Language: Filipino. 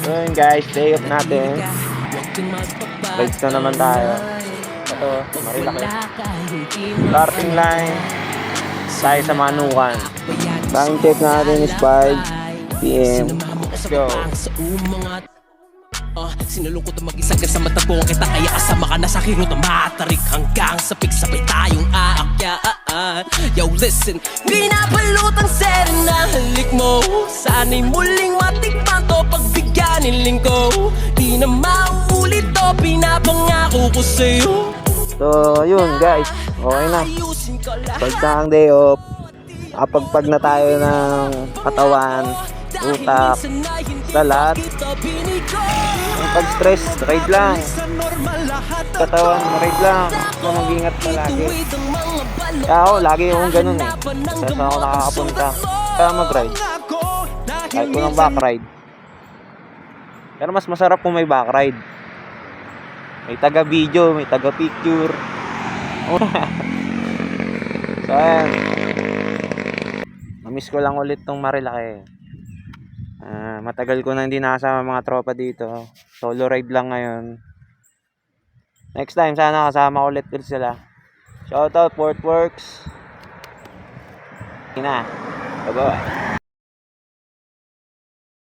So yun guys, day off natin. Rides na naman tayo. Ito, Marilaki. Starting line tayo sa Manukan. Time check natin is 5 PM. Let's go. Sinulungkot ang mag-isagan sa matagpuan kita, kaya asama ka na sa akin na matarik hanggang sa pigsabay tayong aakyaan. Yo listen, pinapalutang serena halik mo, sana'y muling matikman to pagbigyan ng lingko. Di na mauulit to, pinapangako ko sa'yo. So yun guys, okay na. Pagka ang day off, kapagpag na tayo ng katawan, utak, sa lahat. Ang pag-stress, ride lang. Katawan, ride lang. So, mag-ingat palagi. Kaya ako, lagi akong ganun eh. Saan ako nakakapunta. Kaya mag-ride. Kahit ko ng back-ride. Pero mas masarap kung may back-ride. May taga-video, may taga-picture. So, ayan. Mamiss ko lang ulit tong Marilaki. Matagal ko na hindi nakasama mga tropa dito. Solo ride lang ngayon. Next time sana kasama ulit sila. Shoutout Portworks. Bye bye.